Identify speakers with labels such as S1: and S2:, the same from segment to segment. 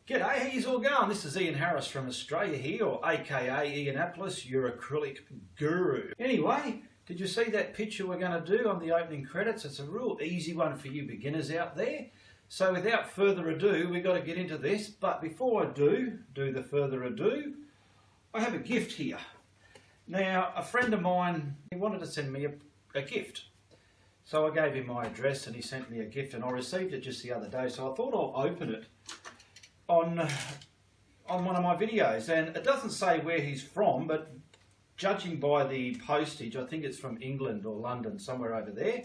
S1: G'day, how's all going? This is Ian Harris from Australia here, or aka Ianapolis, your acrylic guru. Anyway, did you see that picture we're going to do on the opening credits? It's a real easy one for you beginners out there. So without further ado, we've got to get into this. But before I do the further ado, I have a gift here. Now, a friend of mine, he wanted to send me a gift. So I gave him my address and he sent me a gift, and I received it just the other day. So I thought I'll open it on one of my videos, and it doesn't say where he's from, but judging by the postage, I think it's from England or London, somewhere over there,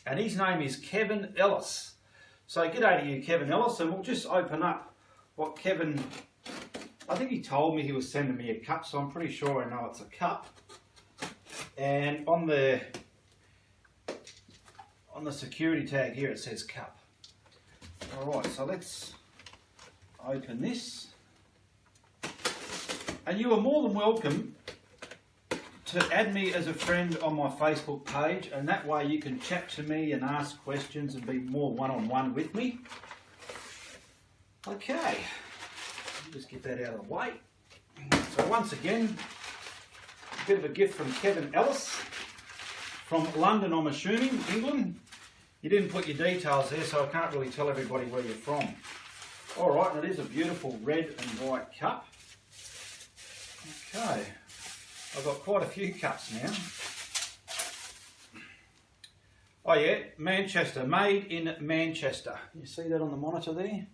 S1: and his name is Kevin Ellis. So g'day to you, Kevin Ellis, and we'll just open up what Kevin, I think he told me he was sending me a cup, so I'm pretty sure I know it's a cup. And on the security tag here it says cup. Alright, so let's open this, and you are more than welcome to add me as a friend on my Facebook page, and that way you can chat to me and ask questions and be more one-on-one with me. Okay, just get that out of the way. So once again, a bit of a gift from Kevin Ellis from London, I'm assuming, England. You didn't put your details there, so I can't really tell everybody where you're from. Alright, and it is a beautiful red and white cup. Okay, I've got quite a few cups now. Oh yeah, Manchester, made in Manchester. You see that on the monitor there?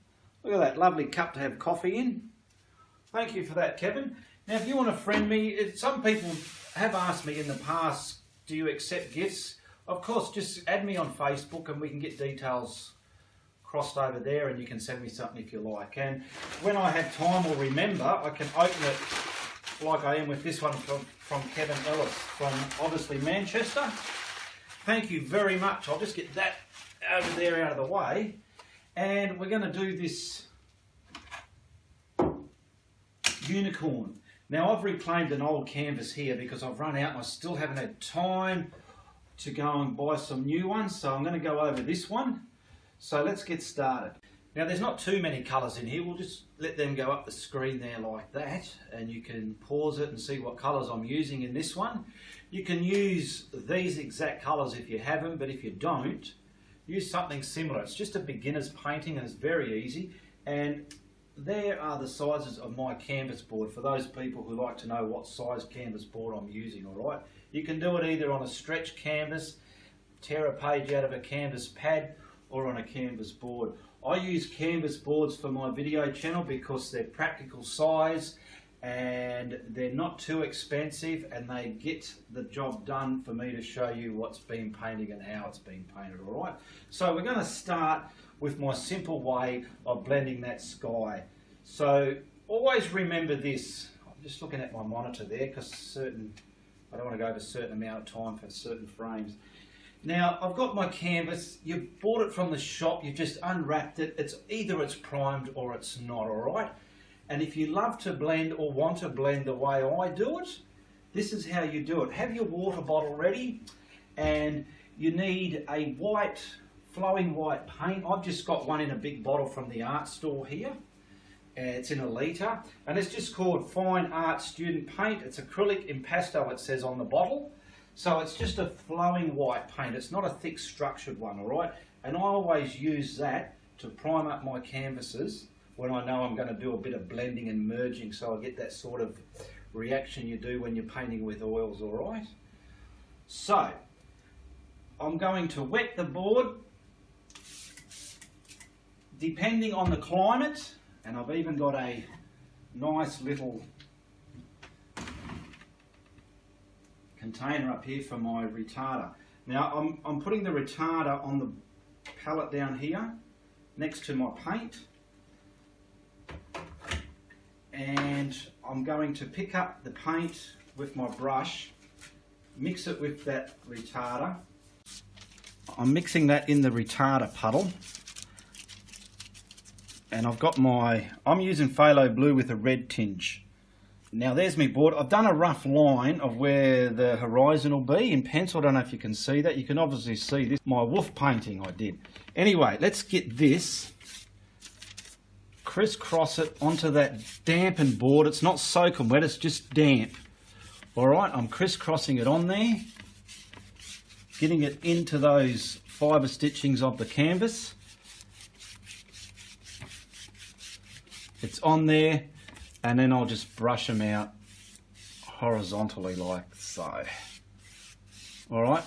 S1: Look at that lovely cup to have coffee in. Thank you for that, Kevin. Now if you want to friend me, some people have asked me in the past, do you accept gifts? Of course, just add me on Facebook and we can get details crossed over there, and you can send me something if you like. And when I have time or remember, I can open it like I am with this one from Kevin Ellis from obviously Manchester. Thank you very much. I'll just get that over there out of the way, and we're going to do this unicorn. Now I've reclaimed an old canvas here because I've run out and I still haven't had time to go and buy some new ones, so I'm going to go over this one. So let's get started. Now there's not too many colours in here, we'll just let them go up the screen there like that, and you can pause it and see what colours I'm using in this one. You can use these exact colours if you have them, but if you don't, use something similar. It's just a beginner's painting and it's very easy. And there are the sizes of my canvas board for those people who like to know what size canvas board I'm using, alright? You can do it either on a stretch canvas, tear a page out of a canvas pad, or on a canvas board. I use canvas boards for my video channel because they're practical size and they're not too expensive, and they get the job done for me to show you what's been painted and how it's been painted, alright? So we're going to start with my simple way of blending that sky. So always remember this. I'm just looking at my monitor there because I don't want to go over a certain amount of time for certain frames. Now, I've got my canvas, you bought it from the shop, you've just unwrapped it, either it's primed or it's not, alright? And if you love to blend or want to blend the way I do it, this is how you do it. Have your water bottle ready, and you need a white, flowing white paint. I've just got one in a big bottle from the art store here. It's in a litre, and it's just called Fine Art Student Paint. It's acrylic impasto, it says on the bottle. So it's just a flowing white paint. It's not a thick structured one, alright? And I always use that to prime up my canvases when I know I'm going to do a bit of blending and merging, so I get that sort of reaction you do when you're painting with oils, alright? So, I'm going to wet the board depending on the climate, and I've even got a nice little container up here for my retarder. Now I'm putting the retarder on the palette down here next to my paint, and I'm going to pick up the paint with my brush, mix it with that retarder. I'm mixing that in the retarder puddle, and I'm using phthalo blue with a red tinge. Now there's my board. I've done a rough line of where the horizon will be in pencil. I don't know if you can see that. You can obviously see this, my wolf painting I did. Anyway, let's get this crisscross it onto that dampened board. It's not soaking wet, it's just damp. All right, I'm crisscrossing it on there, getting it into those fibre stitchings of the canvas. It's on there, and then I'll just brush them out horizontally like so. All right.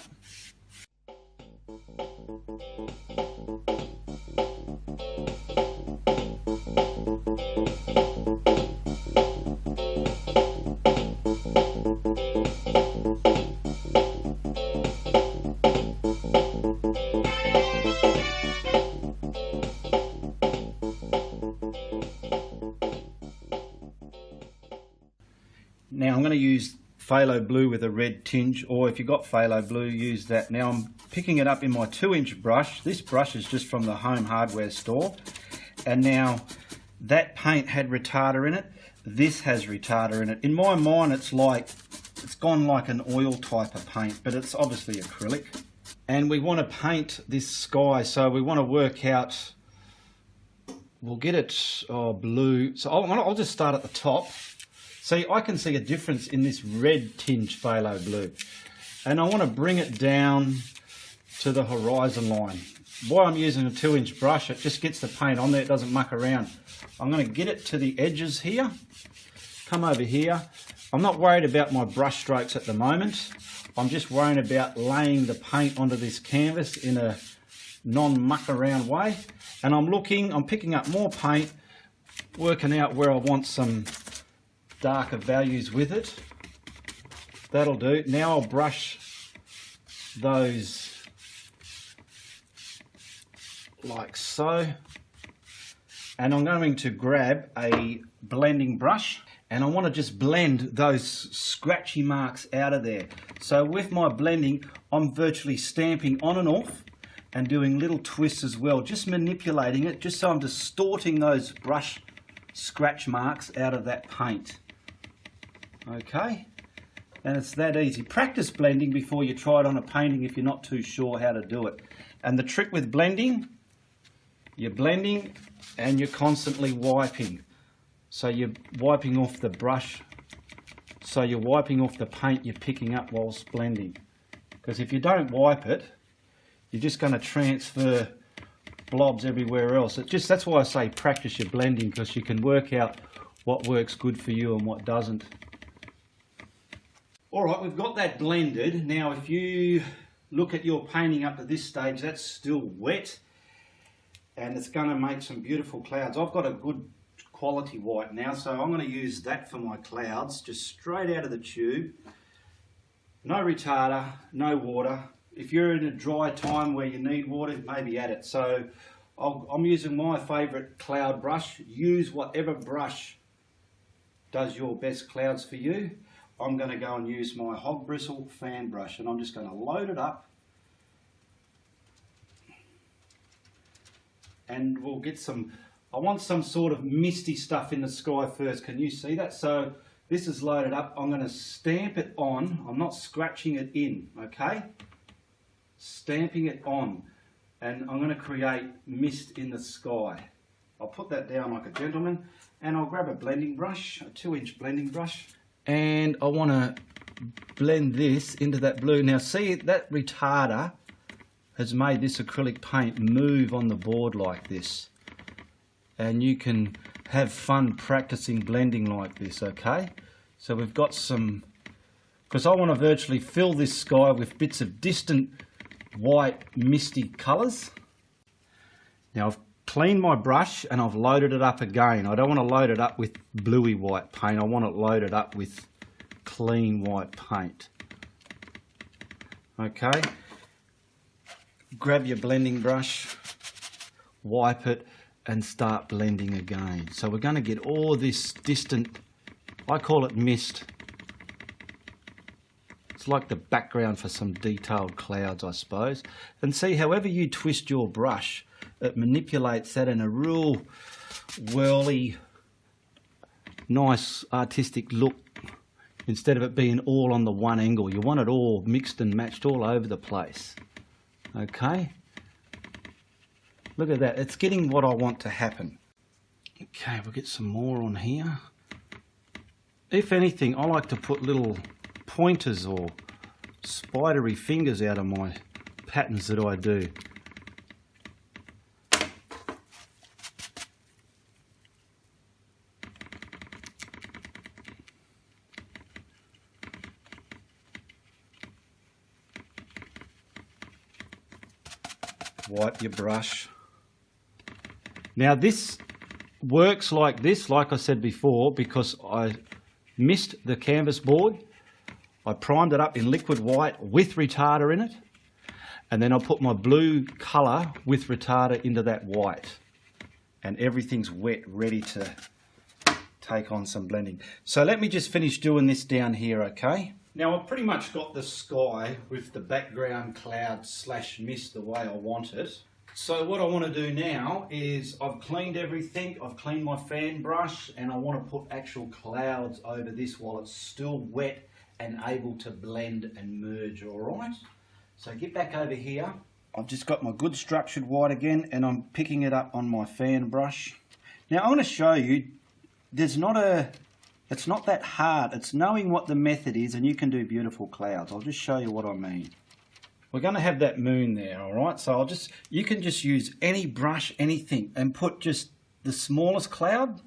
S1: Now I'm going to use phthalo blue with a red tinge, or if you've got phthalo blue, use that. Now I'm picking it up in my 2-inch brush. This brush is just from the home hardware store. And now that paint had retarder in it. This has retarder in it. In my mind, it's gone like an oil type of paint, but it's obviously acrylic. And we want to paint this sky, so we want to work out, we'll get it blue. So I'll just start at the top. See, I can see a difference in this red tinge phthalo blue. And I want to bring it down to the horizon line. Why I'm using a 2-inch brush, it just gets the paint on there, it doesn't muck around. I'm going to get it to the edges here, come over here. I'm not worried about my brush strokes at the moment. I'm just worrying about laying the paint onto this canvas in a non-muck around way. And I'm picking up more paint, working out where I want some darker values with it. That'll do. Now I'll brush those like so, and I'm going to grab a blending brush, and I want to just blend those scratchy marks out of there. So with my blending, I'm virtually stamping on and off and doing little twists as well, just manipulating it, just so I'm distorting those brush scratch marks out of that paint. Okay, and it's that easy. Practice blending before you try it on a painting if you're not too sure how to do it. And the trick with blending, you're blending and you're constantly wiping. So you're wiping off the brush, so you're wiping off the paint you're picking up whilst blending. Because if you don't wipe it, you're just going to transfer blobs everywhere else. That's why I say practice your blending, because you can work out what works good for you and what doesn't. Alright, we've got that blended. Now if you look at your painting up to this stage, that's still wet and it's going to make some beautiful clouds. I've got a good quality white now, so I'm going to use that for my clouds, just straight out of the tube. No retarder, no water. If you're in a dry time where you need water, maybe add it. So I'm using my favourite cloud brush. Use whatever brush does your best clouds for you. I'm going to go and use my hog bristle fan brush, and I'm just going to load it up, and we'll get some, I want some sort of misty stuff in the sky first. Can you see that? So this is loaded up. I'm going to stamp it on. I'm not scratching it in, okay? Stamping it on, and I'm going to create mist in the sky. I'll put that down like a gentleman, and I'll grab a blending brush, a 2-inch blending brush, and I want to blend this into that blue. Now see, that retarder has made this acrylic paint move on the board like this, and you can have fun practicing blending like this, okay? So we've got some, because I want to virtually fill this sky with bits of distant white misty colours. Now I've cleaned my brush and I've loaded it up again. I don't want to load it up with bluey white paint. I want it loaded up with clean white paint. Okay. Grab your blending brush, wipe it, and start blending again. So we're going to get all this distant, I call it mist. It's like the background for some detailed clouds, I suppose. And see, however you twist your brush, it manipulates that in a real whirly, nice artistic look, instead of it being all on the one angle. You want it all mixed and matched all over the place. Okay, look at that, it's getting what I want to happen. Okay, we'll get some more on here. If anything, I like to put little pointers or spidery fingers out of my patterns that I do. Wipe your brush. Now this works like this, like I said before, because I missed the canvas board. I primed it up in liquid white with retarder in it, and then I put my blue colour with retarder into that white, and everything's wet, ready to take on some blending. So let me just finish doing this down here, okay? Now I've pretty much got the sky with the background cloud / mist the way I want it. So what I want to do now is I've cleaned everything, I've cleaned my fan brush, and I want to put actual clouds over this while it's still wet and able to blend and merge, alright? So get back over here. I've just got my good structured white again, and I'm picking it up on my fan brush. Now I want to show you, it's not that hard, it's knowing what the method is and you can do beautiful clouds. I'll just show you what I mean. We're going to have that moon there, alright? So you can just use any brush, anything, and put just the smallest cloud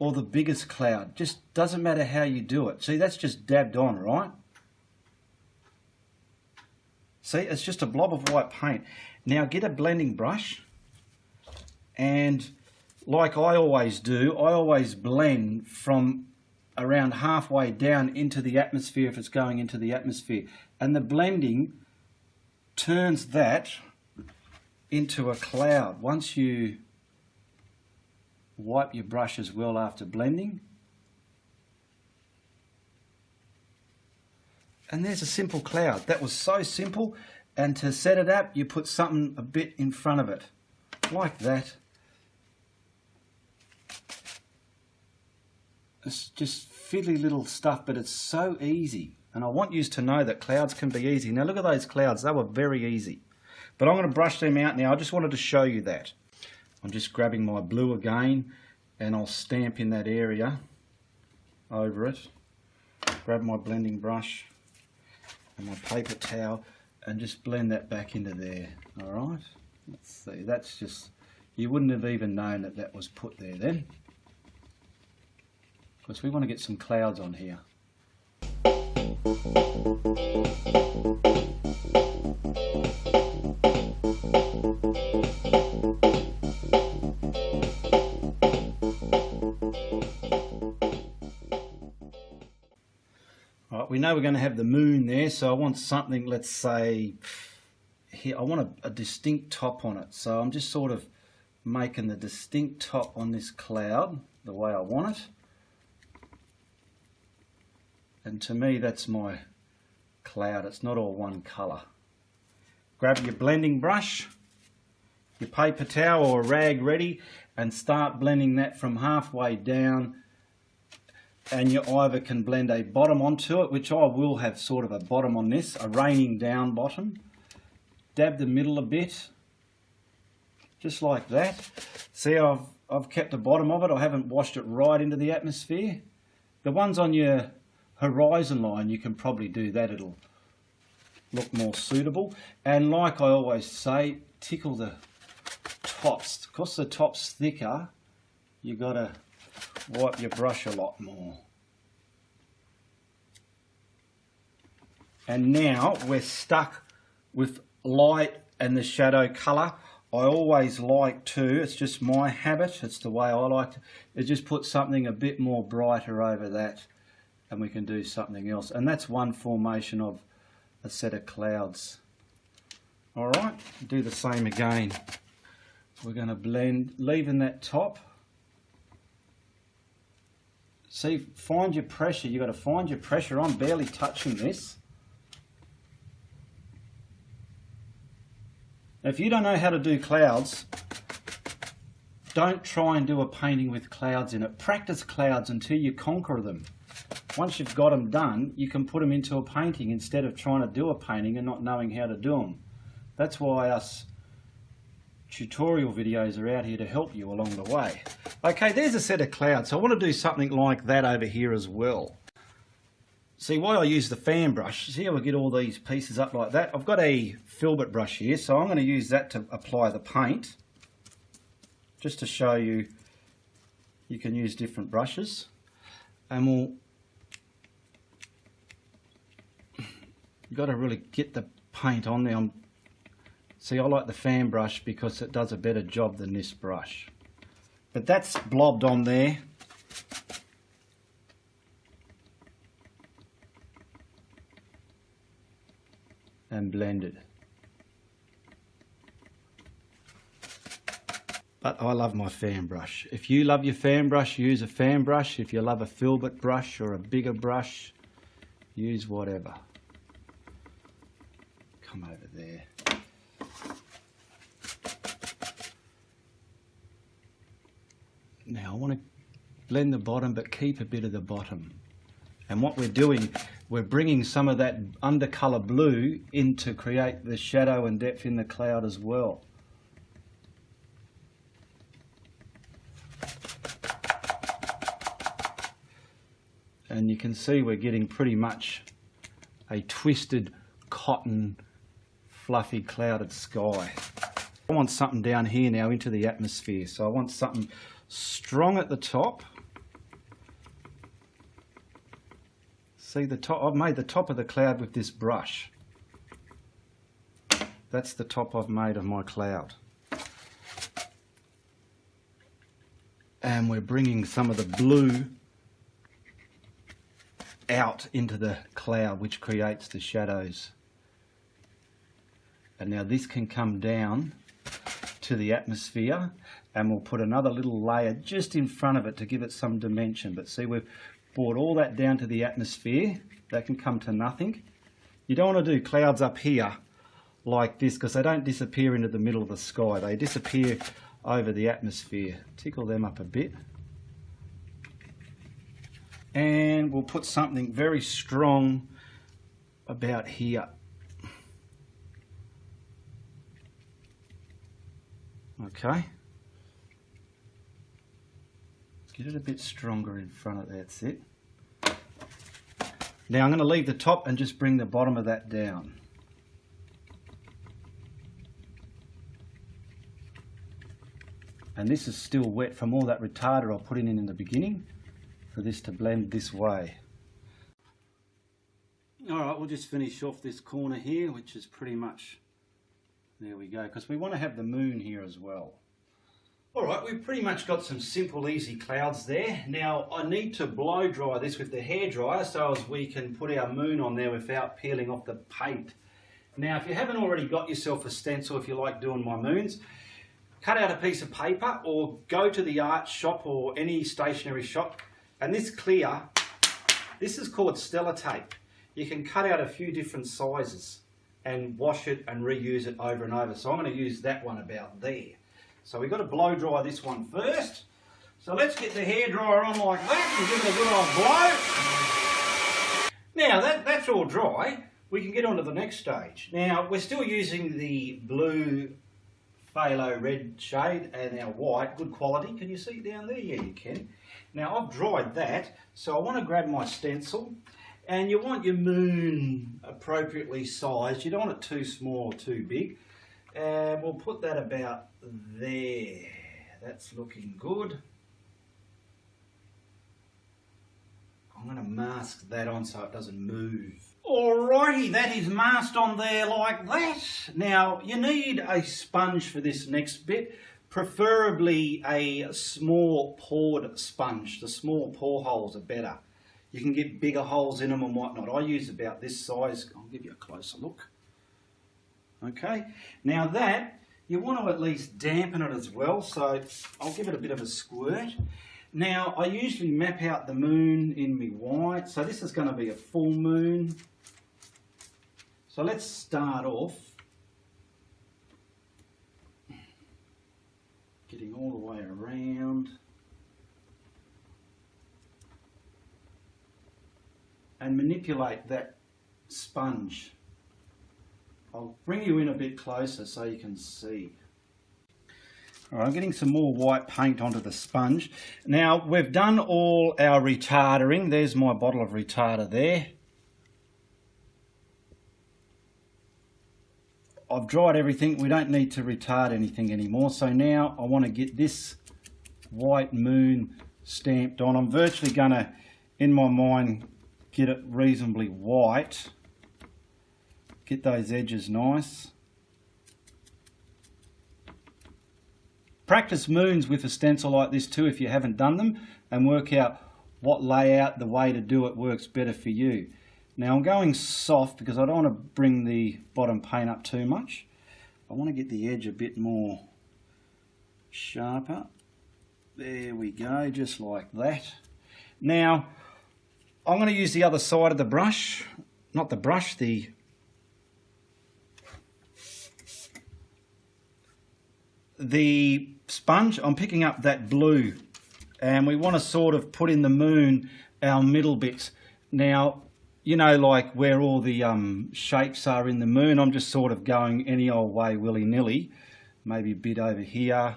S1: or the biggest cloud. Just doesn't matter how you do it. See, that's just dabbed on, right? See, it's just a blob of white paint. Now get a blending brush, and like I always do, I always blend from around halfway down into the atmosphere if it's going into the atmosphere. And the blending turns that into a cloud. Once you wipe your brush as well after blending. And there's a simple cloud. That was so simple. And to set it up, you put something a bit in front of it, like that. It's just fiddly little stuff, but it's so easy. And I want you to know that clouds can be easy. Now look at those clouds, they were very easy. But I'm going to brush them out now. I just wanted to show you that. I'm just grabbing my blue again, and I'll stamp in that area over it. Grab my blending brush and my paper towel and just blend that back into there. Alright, let's see, that's just, you wouldn't have even known that that was put there then. Because we want to get some clouds on here. Right, we know we're going to have the moon there, so I want something, let's say, here, I want a distinct top on it. So I'm just sort of making the distinct top on this cloud the way I want it. And to me, that's my cloud. It's not all one colour. Grab your blending brush, your paper towel or a rag ready, and start blending that from halfway down. And you either can blend a bottom onto it, which I will have sort of a bottom on this, a raining down bottom. Dab the middle a bit, just like that. See, I've kept the bottom of it. I haven't washed it right into the atmosphere. The ones on your horizon line, you can probably do that, it'll look more suitable. And like I always say, tickle the tops. Because the top's thicker, you got to wipe your brush a lot more. And now we're stuck with light and the shadow colour. I always like to, it's just my habit, it's the way I like to, just put something a bit more brighter over that, and we can do something else. And that's one formation of a set of clouds. Alright, do the same again. We're going to blend, leaving that top. See, find your pressure. You've got to find your pressure. I'm barely touching this. Now, if you don't know how to do clouds, don't try and do a painting with clouds in it. Practice clouds until you conquer them. Once you've got them done, you can put them into a painting instead of trying to do a painting and not knowing how to do them. That's why us tutorial videos are out here to help you along the way. Okay, there's a set of clouds. So I want to do something like that over here as well. See, why I use the fan brush, see how I get all these pieces up like that? I've got a filbert brush here, so I'm going to use that to apply the paint. Just to show you, you can use different brushes. And you've got to really get the paint on there. See, I like the fan brush because it does a better job than this brush. But that's blobbed on there. And blended. But I love my fan brush. If you love your fan brush, use a fan brush. If you love a filbert brush or a bigger brush, use whatever. Come over there. Now I want to blend the bottom but keep a bit of the bottom. And what we're doing, we're bringing some of that undercolour blue in to create the shadow and depth in the cloud as well. And you can see we're getting pretty much a twisted, cotton, fluffy, clouded sky. I want something down here now into the atmosphere. So I want something strong at the top. See the top, I've made the top of the cloud with this brush. That's the top I've made of my cloud. And we're bringing some of the blue out into the cloud, which creates the shadows. And now this can come down to the atmosphere, and we'll put another little layer just in front of it to give it some dimension. But see, we've brought all that down to the atmosphere. That can come to nothing. You don't want to do clouds up here like this because they don't disappear into the middle of the sky. They disappear over the atmosphere. Tickle them up a bit. And we'll put something very strong about here. Okay. Get it a bit stronger in front of that, that's it. Now I'm going to leave the top and just bring the bottom of that down. And this is still wet from all that retarder I put in the beginning for this to blend this way. Alright, we'll just finish off this corner here, which is pretty much, there we go, because we want to have the moon here as well. Alright, we've pretty much got some simple, easy clouds there. Now, I need to blow dry this with the hairdryer so as we can put our moon on there without peeling off the paint. Now, if you haven't already got yourself a stencil, if you like doing my moons, cut out a piece of paper or go to the art shop or any stationery shop, and this clear, this is called Stella tape. You can cut out a few different sizes and wash it and reuse it over and over. So I'm going to use that one about there. So we've got to blow dry this one first. So let's get the hairdryer on like that and give it a good old blow. Now that's all dry, we can get on to the next stage. Now we're still using the blue phthalo red shade and our white, good quality. Can you see it down there? Yeah, you can. Now I've dried that, so I want to grab my stencil, and you want your moon appropriately sized. You don't want it too small or too big. And we'll put that about there. That's looking good. I'm going to mask that on so it doesn't move. Alrighty, that is masked on there like that. Now, you need a sponge for this next bit, preferably a small pored sponge. The small pore holes are better. You can get bigger holes in them and whatnot. I use about this size. I'll give you a closer look. Okay, now that, you want to at least dampen it as well, so I'll give it a bit of a squirt. Now, I usually map out the moon in my white, so this is going to be a full moon. So let's start off getting all the way around. And manipulate that sponge. I'll bring you in a bit closer so you can see. All right, I'm getting some more white paint onto the sponge. Now, we've done all our retardering. There's my bottle of retarder there. I've dried everything. We don't need to retard anything anymore. So now I want to get this white moon stamped on. I'm virtually going to, in my mind, get it reasonably white. Get those edges nice. Practice moons with a stencil like this too if you haven't done them, and work out what layout, the way to do it works better for you. Now I'm going soft because I don't want to bring the bottom paint up too much. I want to get the edge a bit more sharper. There we go, just like that. Now I'm going to use the other side of the brush, not the brush, the sponge. I'm picking up that blue, and we want to sort of put in the moon our middle bits. Now, you know, like where all the shapes are in the moon, I'm just sort of going any old way willy-nilly. Maybe a bit over here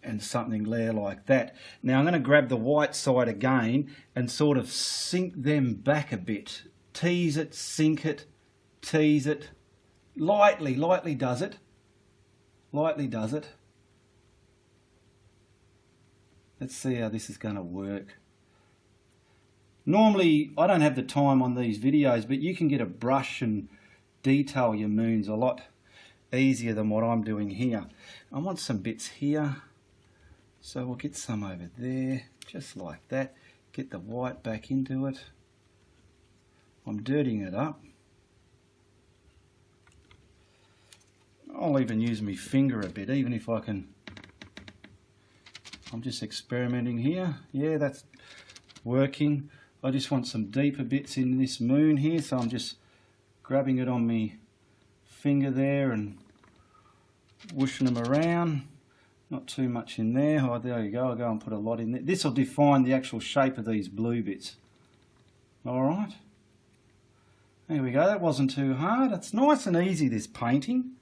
S1: and something there like that. Now I'm going to grab the white side again and sort of sink them back a bit. Tease it, sink it, tease it. Lightly does it. Lightly does it. Let's see how this is going to work. Normally, I don't have the time on these videos, but you can get a brush and detail your moons a lot easier than what I'm doing here. I want some bits here, so we'll get some over there, just like that. Get the white back into it. I'm dirtying it up. I'll even use my finger a bit, even if I can. I'm just experimenting here. Yeah, that's working. I just want some deeper bits in this moon here, so I'm just grabbing it on my finger there and whooshing them around. Not too much in there. Oh, there you go. I'll go and put a lot in there. This will define the actual shape of these blue bits. All right. There we go. That wasn't too hard. It's nice and easy, this painting.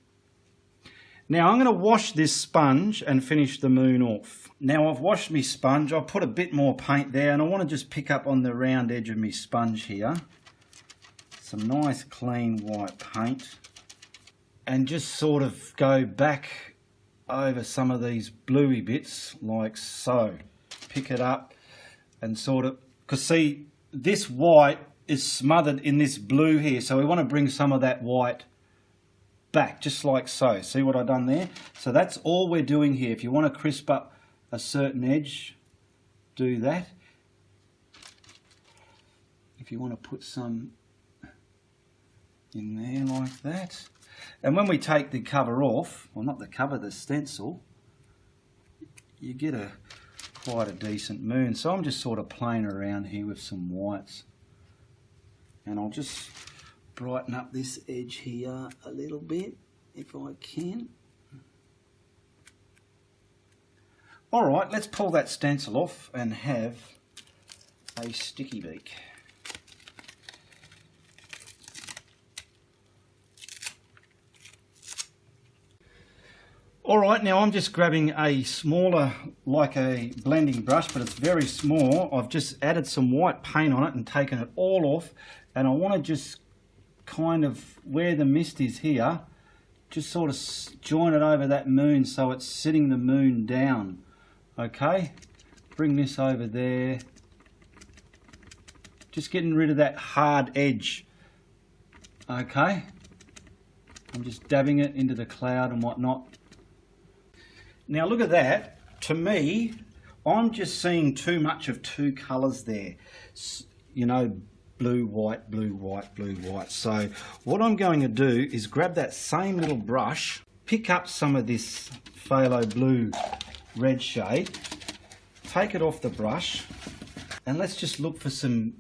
S1: Now I'm going to wash this sponge and finish the moon off. Now I've washed my sponge. I'll put a bit more paint there, and I want to just pick up on the round edge of my sponge here some nice clean white paint and just sort of go back over some of these bluey bits like so. Pick it up and sort of, because see, this white is smothered in this blue here, so we want to bring some of that white back, just like so. See what I've done there? So that's all we're doing here. If you want to crisp up a certain edge, do that. If you want to put some in there like that. And when we take the cover off, well, not the cover, the stencil, you get quite a decent moon. So I'm just sort of playing around here with some whites, and I'll just brighten up this edge here a little bit if I can. Alright, let's pull that stencil off and have a sticky beak. Alright, now I'm just grabbing a smaller, like a blending brush, but it's very small. I've just added some white paint on it and taken it all off, and I want to just kind of, where the mist is here, just sort of join it over that moon so it's sitting the moon down. Okay, bring this over there, just getting rid of that hard edge. Okay, I'm just dabbing it into the cloud and whatnot. Now look at that. To me, I'm just seeing too much of two colours there, you know, blue, white, blue, white, blue, white. So what I'm going to do is grab that same little brush, pick up some of this phthalo blue red shade, take it off the brush, and let's just look for some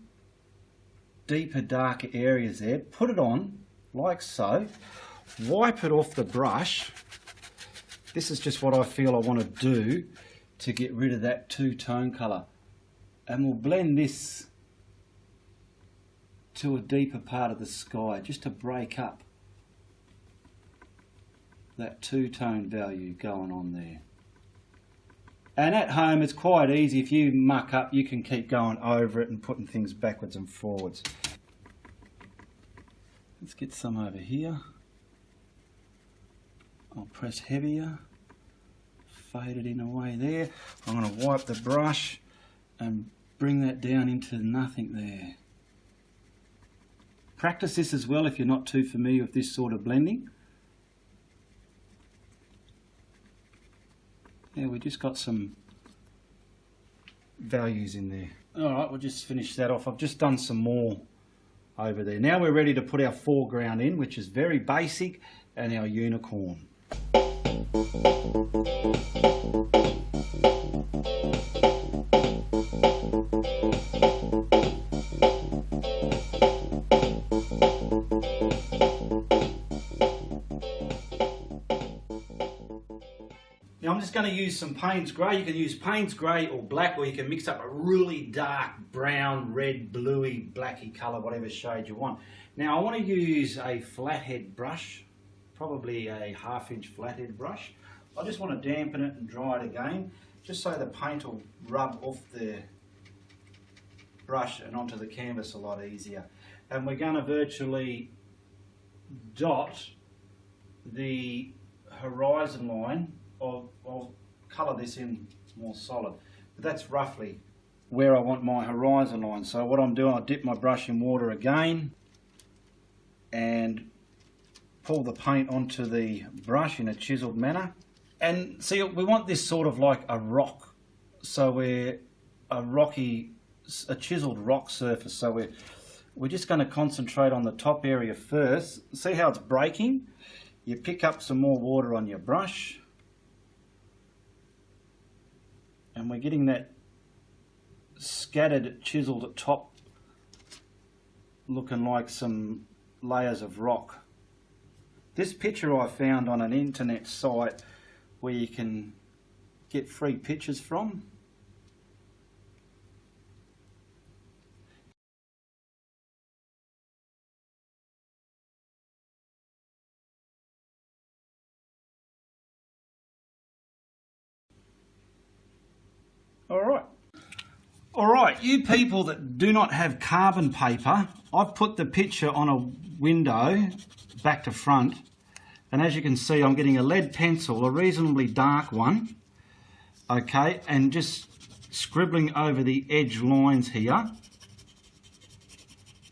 S1: deeper, darker areas there. Put it on like so, wipe it off the brush. This is just what I feel I want to do to get rid of that two-tone colour. And we'll blend this to a deeper part of the sky, just to break up that two-tone value going on there. And at home it's quite easy. If you muck up, you can keep going over it and putting things backwards and forwards. Let's get some over here. I'll press heavier, fade it in away there. I'm going to wipe the brush and bring that down into nothing there. Practice this as well if you're not too familiar with this sort of blending. Yeah, we just got some values in there. Alright, we'll just finish that off. I've just done some more over there. Now we're ready to put our foreground in, which is very basic, and our unicorn. Now I'm just going to use some Payne's Grey. You can use Payne's Grey or black, or you can mix up a really dark brown, red, bluey, blacky colour, whatever shade you want. Now I want to use a flathead brush, probably a 1/2 inch flathead brush. I just want to dampen it and dry it again, just so the paint will rub off the brush and onto the canvas a lot easier. And we're going to virtually dot the horizon line. I'll colour this in more solid, but that's roughly where I want my horizon line. So what I'm doing, I dip my brush in water again and pull the paint onto the brush in a chiselled manner. And see, we want this sort of like a rock, so we're a chiselled rock surface. So we're just going to concentrate on the top area first. See how it's breaking? You pick up some more water on your brush, and we're getting that scattered, chiselled top looking like some layers of rock. This picture I found on an internet site where you can get free pictures from. Alright, you people that do not have carbon paper, I've put the picture on a window, back to front, and as you can see I'm getting a lead pencil, a reasonably dark one, okay, and just scribbling over the edge lines here,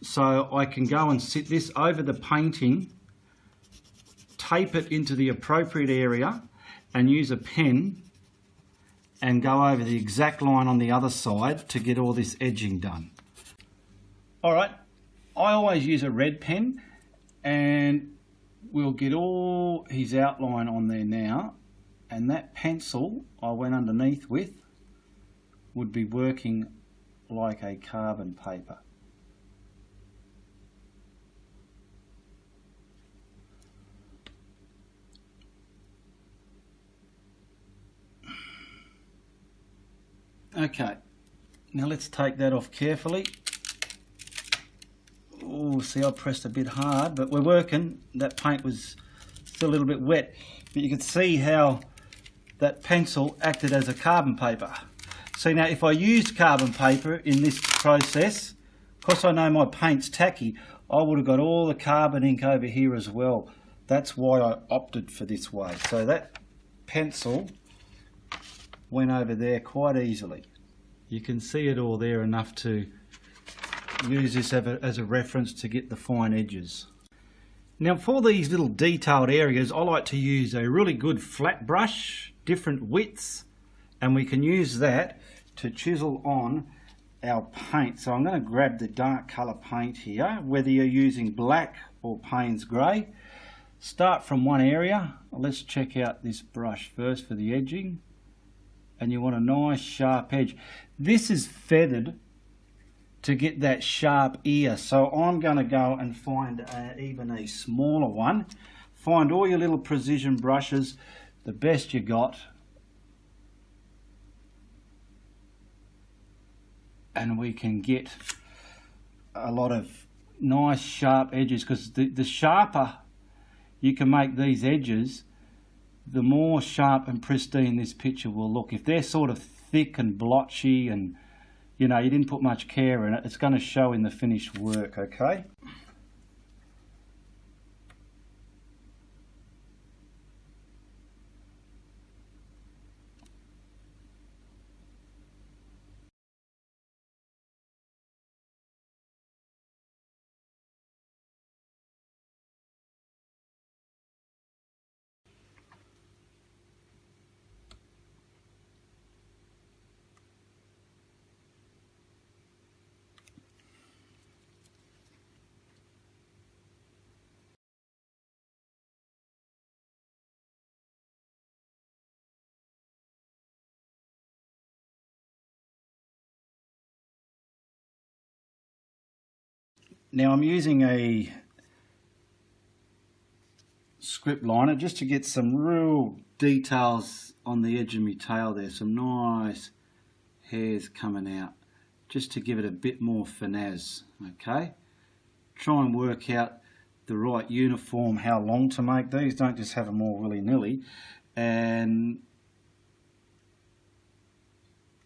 S1: so I can go and sit this over the painting, tape it into the appropriate area, and use a pen and go over the exact line on the other side to get all this edging done. Alright, I always use a red pen, and we'll get all his outline on there now, and that pencil I went underneath with would be working like a carbon paper. Okay, now let's take that off carefully. Oh, see, I pressed a bit hard, but we're working. That paint was still a little bit wet, but you can see how that pencil acted as a carbon paper. See, now if I used carbon paper in this process, because I know my paint's tacky, I would have got all the carbon ink over here as well. That's why I opted for this way. So that pencil went over there quite easily. You can see it all there enough to use this as a reference to get the fine edges. Now for these little detailed areas, I like to use a really good flat brush, different widths, and we can use that to chisel on our paint. So I'm going to grab the dark colour paint here, whether you're using black or Payne's Grey. Start from one area. Let's check out this brush first for the edging. And you want a nice sharp edge. This is feathered to get that sharp ear, so I'm going to go and find even a smaller one. Find all your little precision brushes, the best you got, and we can get a lot of nice sharp edges, because the sharper you can make these edges, the more sharp and pristine this picture will look. If they're sort of thick and blotchy and, you know, you didn't put much care in it, it's going to show in the finished work, okay? Now I'm using a script liner just to get some real details on the edge of my tail there, some nice hairs coming out, just to give it a bit more finesse, okay? Try and work out the right uniform, how long to make these, don't just have them all willy-nilly, and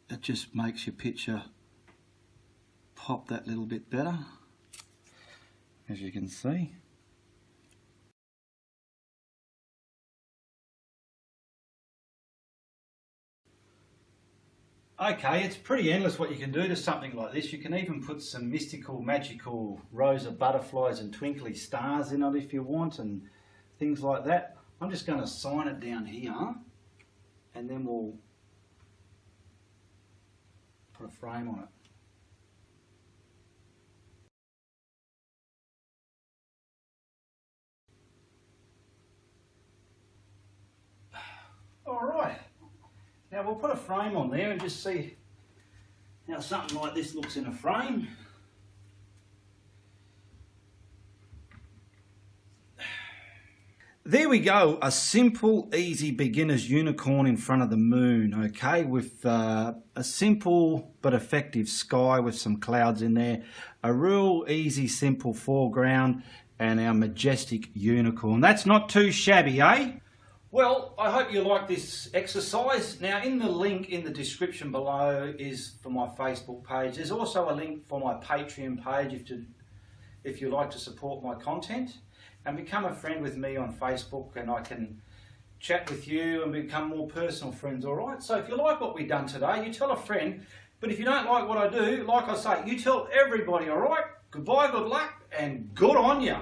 S1: it just makes your picture pop that little bit better, as you can see. Okay, it's pretty endless what you can do to something like this. You can even put some mystical, magical rows of butterflies and twinkly stars in it if you want, and things like that. I'm just going to sign it down here, and then we'll put a frame on it. Alright, now we'll put a frame on there and just see how something like this looks in a frame. There we go, a simple, easy beginner's unicorn in front of the moon, okay, with a simple but effective sky with some clouds in there, a real easy, simple foreground, and our majestic unicorn. That's not too shabby, eh? Well, I hope you like this exercise. Now, in the link in the description below is for my Facebook page. There's also a link for my Patreon page if you like to support my content. And become a friend with me on Facebook, and I can chat with you and become more personal friends, all right? So if you like what we've done today, you tell a friend. But if you don't like what I do, like I say, you tell everybody, all right? Goodbye, good luck, and good on you.